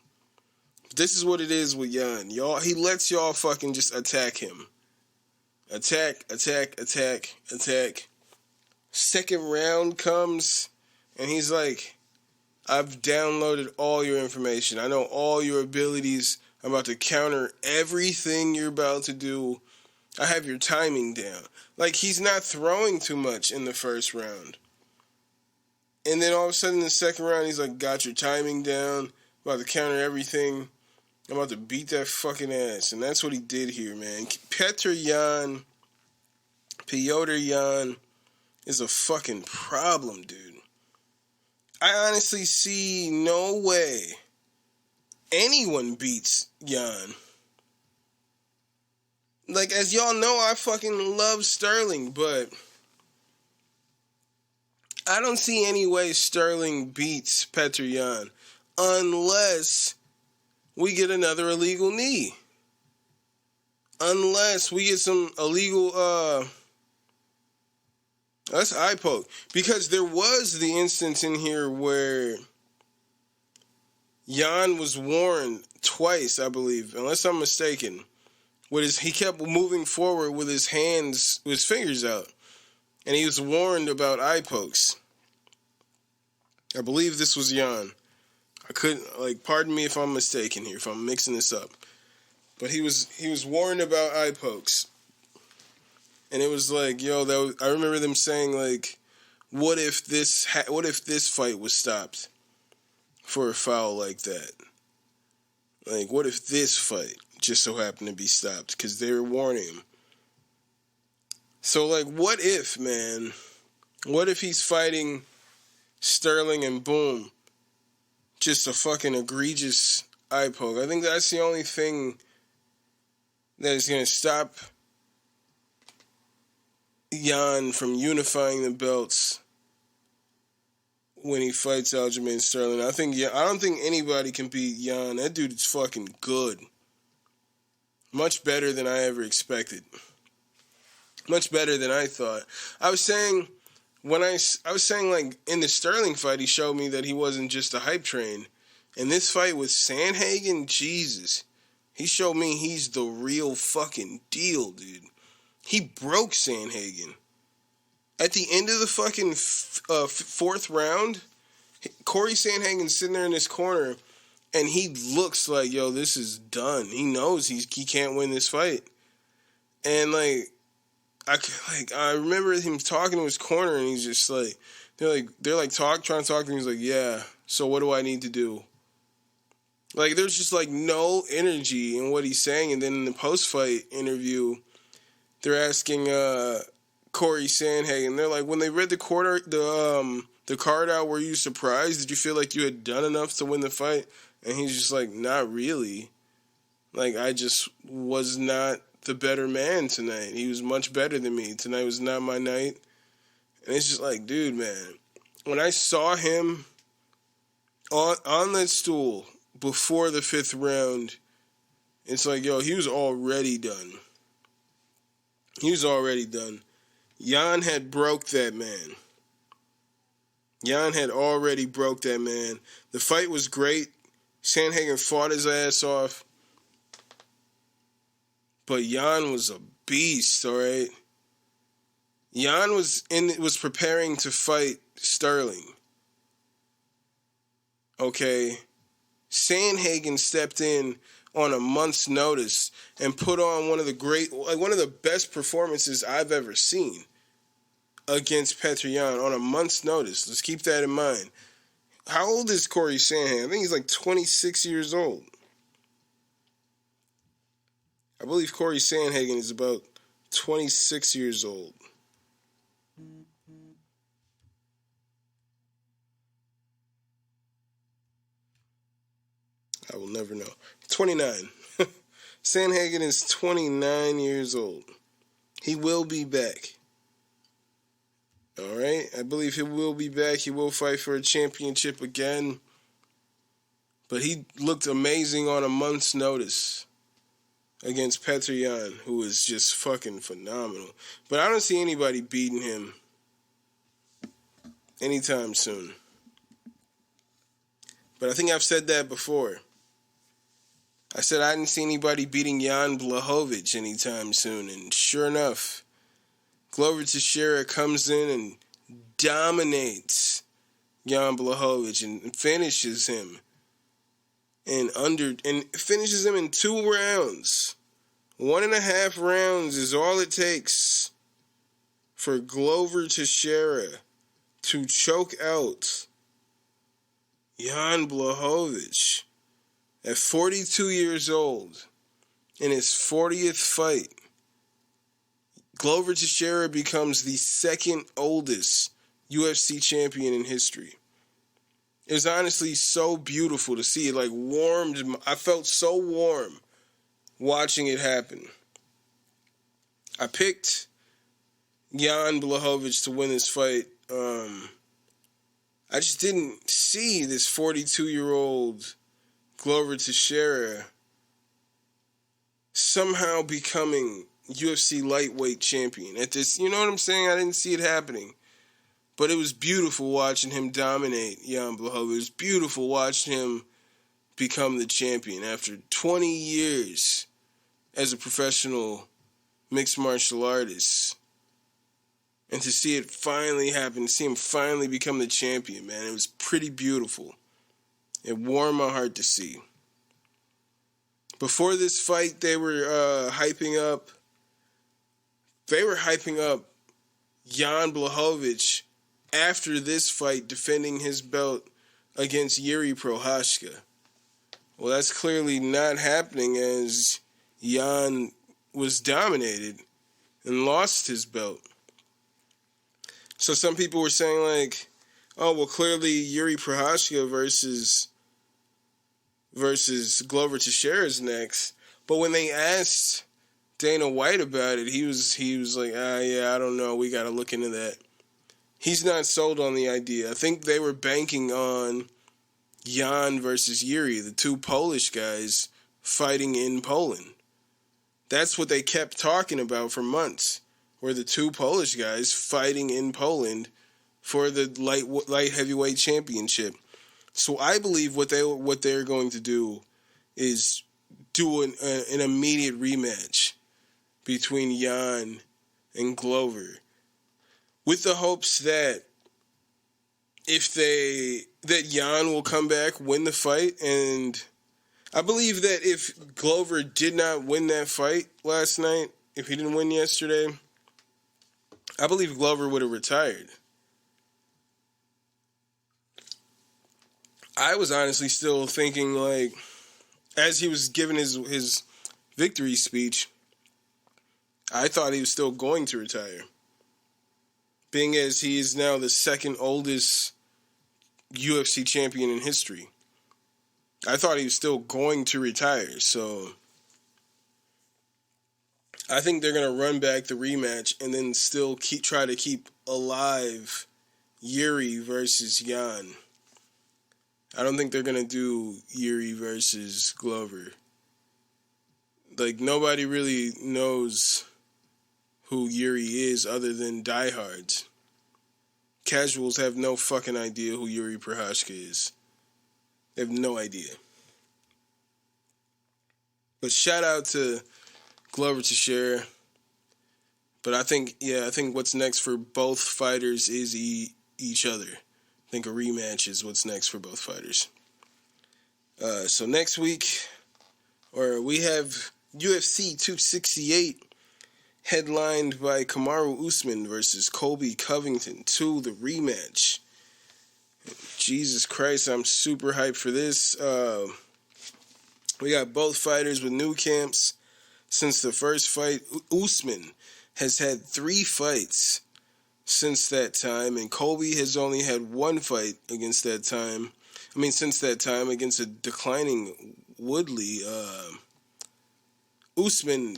[SPEAKER 3] This is what it is with Yan. Y'all, he lets y'all fucking just attack him. Attack. Second round comes, and he's like, I've downloaded all your information. I know all your abilities. I'm about to counter everything you're about to do. I have your timing down. Like, he's not throwing too much in the first round. And then all of a sudden in the second round, he's like, got your timing down. About to counter everything. I'm about to beat that fucking ass. And that's what he did here, man. Petr Yan is a fucking problem, dude. I honestly see no way anyone beats Yan. Like, as y'all know, I fucking love Sterling, but I don't see any way Sterling beats Petr Yan unless we get another illegal knee. Unless we get some illegal, that's eye poke. Because there was the instance in here where Yan was warned twice, I believe, unless I'm mistaken. He kept moving forward with his hands, with his fingers out. And he was warned about eye pokes. I believe this was Jan. I couldn't, like, pardon me if I'm mistaken here, if I'm mixing this up. But he was warned about eye pokes. And it was like, yo, I remember them saying, like, what if this fight was stopped for a foul like that? Like, what if this fight just so happened to be stopped? Because they were warning him. So, like, what if, man? What if he's fighting Sterling and boom, just a fucking egregious eye poke? I think that's the only thing that is going to stop Jan from unifying the belts when he fights Aljamain Sterling. I don't think anybody can beat Jan. That dude is fucking good. Much better than I ever expected. Much better than I thought. I was saying like in the Sterling fight, he showed me that he wasn't just a hype train. In this fight with Sandhagen, Jesus, he showed me he's the real fucking deal, dude. He broke Sandhagen. At the end of the fucking fourth round, Corey Sandhagen's sitting there in this corner, and he looks like, yo, this is done. He knows he can't win this fight. And, like, I remember him talking to his corner, and he's just like, trying to talk to him. He's like, yeah, so what do I need to do? Like, there's just, like, no energy in what he's saying. And then in the post-fight interview, they're asking Corey Sandhagen, they're like, when they read the card out, were you surprised? Did you feel like you had done enough to win the fight? And he's just like, not really. Like, I just was not the better man tonight. He was much better than me. Tonight was not my night. And it's just like, dude, man, when I saw him on that stool before the fifth round, it's like, yo, he was already done. He was already done. Jan had broke that man. Jan had already broke that man. The fight was great. Sandhagen fought his ass off. But Jan was a beast, all right? Jan was preparing to fight Sterling. Okay? Sandhagen stepped in on a month's notice and put on one of the best performances I've ever seen against Petr Yan on a month's notice. Let's keep that in mind. How old is Corey Sandhagen? I think he's like 26 years old. I believe Corey Sandhagen is about 26 years old. I will never know. 29. Sandhagen is 29 years old. He will be back. All right? I believe he will be back. He will fight for a championship again. But he looked amazing on a month's notice against Petr Yan, who is just fucking phenomenal. But I don't see anybody beating him anytime soon. But I think I've said that before. I said I didn't see anybody beating Jan Blachowicz anytime soon. And sure enough, Glover Teixeira comes in and dominates Jan Blachowicz and finishes him. And finishes him in 2 rounds. 1.5 rounds is all it takes for Glover Teixeira to choke out Jan Blachowicz at 42 years old in his 40th fight. Glover Teixeira becomes the second oldest UFC champion in history. It was honestly so beautiful to see. It like warmed. I felt so warm watching it happen. I picked Jan Blachowicz to win this fight. I just didn't see this 42-year-old Glover Teixeira somehow becoming UFC lightweight champion at this. You know what I'm saying? I didn't see it happening. But it was beautiful watching him dominate Jan Blachowicz. It was beautiful watching him become the champion after 20 years as a professional mixed martial artist. And to see it finally happen, see him finally become the champion, man, it was pretty beautiful. It warmed my heart to see. Before this fight, they were hyping up Jan Blachowicz after this fight defending his belt against Yuri Prochazka. Well, that's clearly not happening, as Jan was dominated and lost his belt. So some people were saying, like, oh, well, clearly Yuri Prochazka versus Glover Teixeira is next. But when they asked Dana White about it, he was like, yeah, I don't know. We got to look into that. He's not sold on the idea. I think they were banking on Jan versus Yuri, the two Polish guys fighting in Poland. That's what they kept talking about for months, were the two Polish guys fighting in Poland for the light heavyweight championship. So I believe what they're going to do is do an immediate rematch between Jan and Glover, with the hopes that that Jan will come back, win the fight, and I believe that if Glover did not win that fight last night, if he didn't win yesterday, I believe Glover would have retired. I was honestly still thinking, like, as he was giving his victory speech, I thought he was still going to retire, being as he is now the second oldest UFC champion in history. I thought he was still going to retire, so I think they're going to run back the rematch and then still try to keep alive Yuri versus Jan. I don't think they're going to do Yuri versus Glover. Like, nobody really knows who Yuri is other than diehards. Casuals have no fucking idea who Yuri Prochazka is. They have no idea. But shout out to Glover Teixeira. But I think what's next for both fighters is each other. I think a rematch is what's next for both fighters. So next week, we have UFC 268, headlined by Kamaru Usman versus Colby Covington 2, the rematch. Jesus Christ, I'm super hyped for this. We got both fighters with new camps since the first fight. Usman has had 3 fights since that time, and Colby has only had 1 fight since that time against a declining Woodley. Usman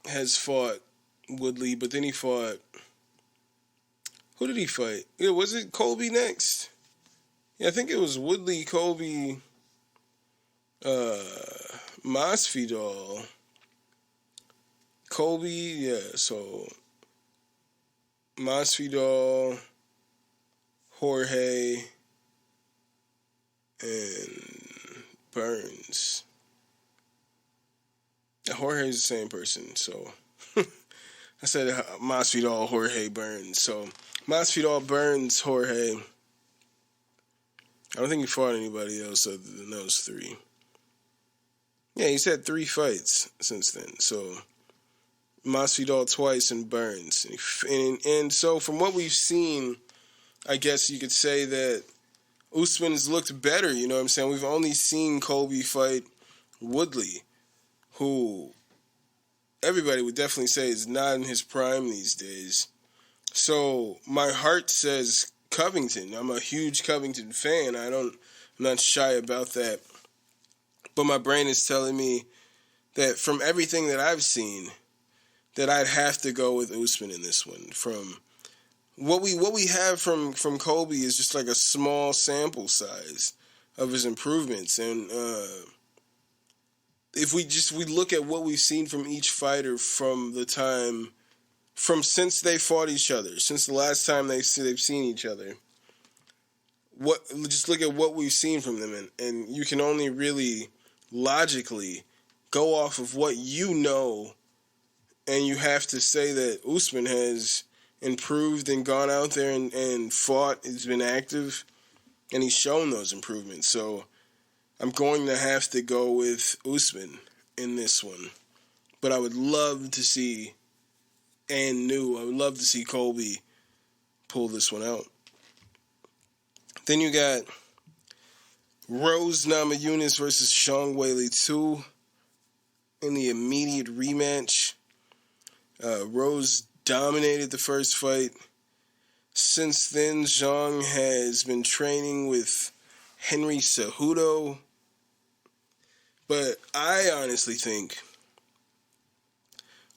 [SPEAKER 3] has fought Woodley, but then he fought... Who did he fight? Yeah, was it Colby next? Yeah, I think it was Woodley, Colby, Masvidal. Colby, yeah, so Masvidal, Jorge, and Burns. Jorge's the same person, so I said Masvidal, Jorge, Burns. So Masvidal, Burns, Jorge. I don't think he fought anybody else other than those 3. Yeah, he's had 3 fights since then. So Masvidal twice and Burns. And so from what we've seen, I guess you could say that Usman's looked better, you know what I'm saying? We've only seen Colby fight Woodley, who everybody would definitely say is not in his prime these days. So my heart says Covington. I'm a huge Covington fan. I'm not shy about that. But my brain is telling me that from everything that I've seen, that I'd have to go with Usman in this one. From what we have from Colby is just like a small sample size of his improvements, and if we look at what we've seen from each fighter from since they fought each other, since the last time they've seen each other, just look at what we've seen from them, and you can only really logically go off of what you know, and you have to say that Usman has improved and gone out there and fought. He's been active, and he's shown those improvements. So I'm going to have to go with Usman in this one. But I would love to see, I would love to see Colby pull this one out. Then you got Rose Namajunas versus Zhang Weili 2 in the immediate rematch. Rose dominated the first fight. Since then, Zhang has been training with Henry Cejudo. But I honestly think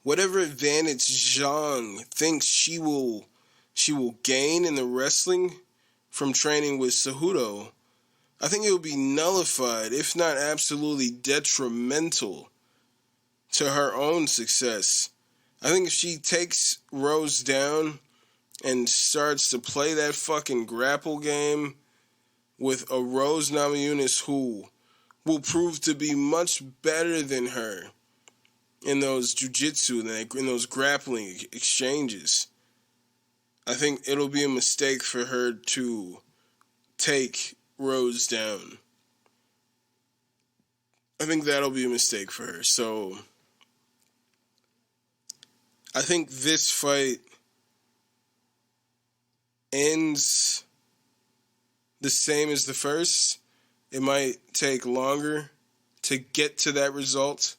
[SPEAKER 3] whatever advantage Zhang thinks she will gain in the wrestling from training with Cejudo, I think it will be nullified, if not absolutely detrimental to her own success. I think if she takes Rose down and starts to play that fucking grapple game with a Rose Namajunas who will prove to be much better than her in those jiu-jitsu, in those grappling exchanges, I think it'll be a mistake for her to take Rose down. I think that'll be a mistake for her. So I think this fight ends the same as the first. It might take longer to get to that result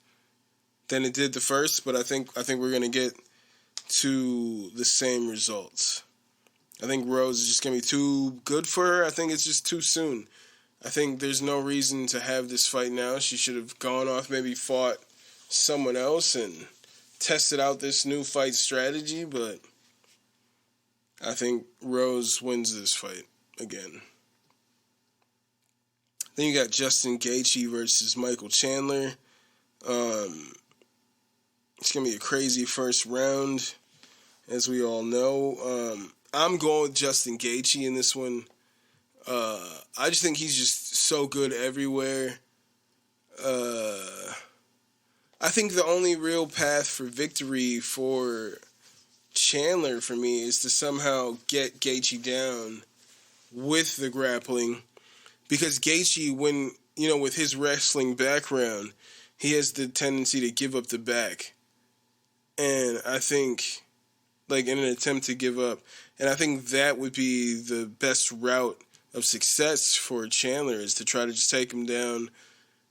[SPEAKER 3] than it did the first, but I think we're going to get to the same results. I think Rose is just going to be too good for her. I think it's just too soon. I think there's no reason to have this fight now. She should have gone off, maybe fought someone else and tested out this new fight strategy, but I think Rose wins this fight again. Then you got Justin Gaethje versus Michael Chandler. It's going to be a crazy first round, as we all know. I'm going with Justin Gaethje in this one. I just think he's just so good everywhere. I think the only real path for victory for Chandler, for me, is to somehow get Gaethje down with the grappling. Because Gaethje, with his wrestling background, he has the tendency to give up the back. And I think, in an attempt to give up. And I think that would be the best route of success for Chandler, is to try to just take him down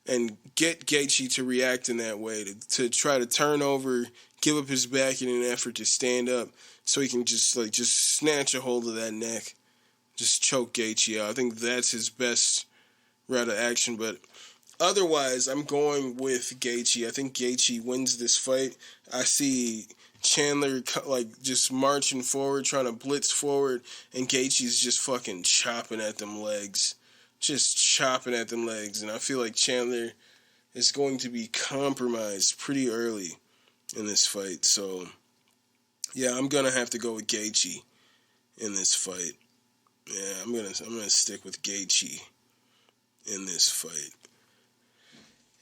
[SPEAKER 3] and get Gaethje to react in that way, to try to turn over, give up his back in an effort to stand up so he can just snatch a hold of that neck, just choke Gaethje out. I think that's his best route of action, but otherwise, I'm going with Gaethje. I think Gaethje wins this fight. I see Chandler just marching forward, trying to blitz forward, and Gaethje's just fucking chopping at them legs. And I feel like Chandler is going to be compromised pretty early in this fight. So, yeah, I'm gonna have to go with Gaethje in this fight. Yeah, I'm gonna stick with Gaethje in this fight.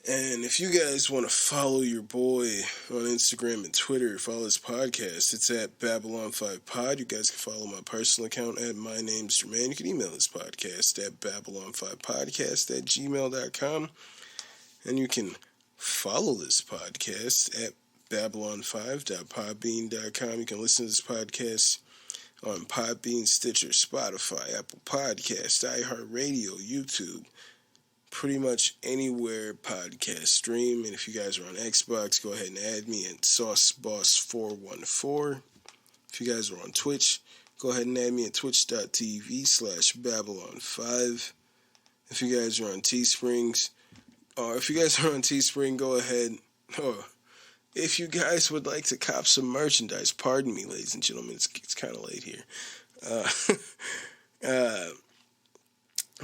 [SPEAKER 3] And if you guys want to follow your boy on Instagram and Twitter, follow his podcast, it's at Babylon5Pod. You guys can follow my personal account at My Name's Jermaine. You can email this podcast at Babylon5Podcast@gmail.com. And you can follow this podcast at Babylon5.podbean.com. You can listen to this podcast on Podbean, Stitcher, Spotify, Apple Podcasts, iHeartRadio, YouTube, pretty much anywhere podcast stream. And if you guys are on Xbox, go ahead and add me at SauceBoss414. If you guys are on Twitch, go ahead and add me at twitch.tv/Babylon5. If you guys are on Teespring, go ahead. If you guys would like to cop some merchandise, pardon me, ladies and gentlemen, it's kind of late here.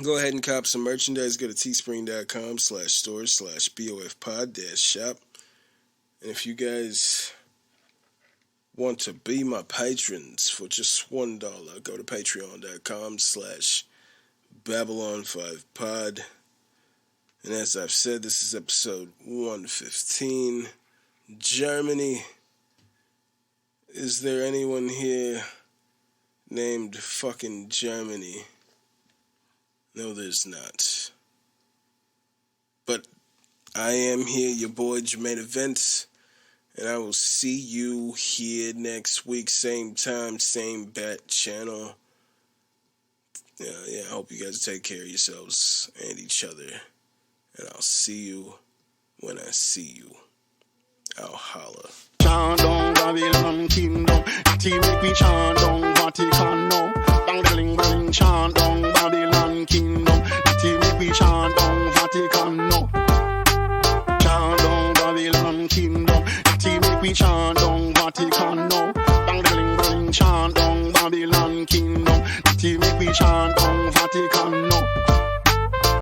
[SPEAKER 3] Go ahead and cop some merchandise. Go to teespring.com/store/BOFpod-shop. And if you guys want to be my patrons for just $1, go to patreon.com/Babylon5Pod. And as I've said, this is episode 115. Germany Is there anyone here named fucking Germany? No, there's not. But I am here, your boy Jermaine Events, and I will see you here next week, same time, same bat channel. Yeah, I hope you guys take care of yourselves and each other, and I'll see you when I see you. I'll holla.
[SPEAKER 2] Chant down Babylon kingdom, team make we chant down Vatican now. Bang the ling bling, chant down Babylon kingdom, team make we chant down Vatican now. Chant down Babylon kingdom, team make we chant down Vatican now.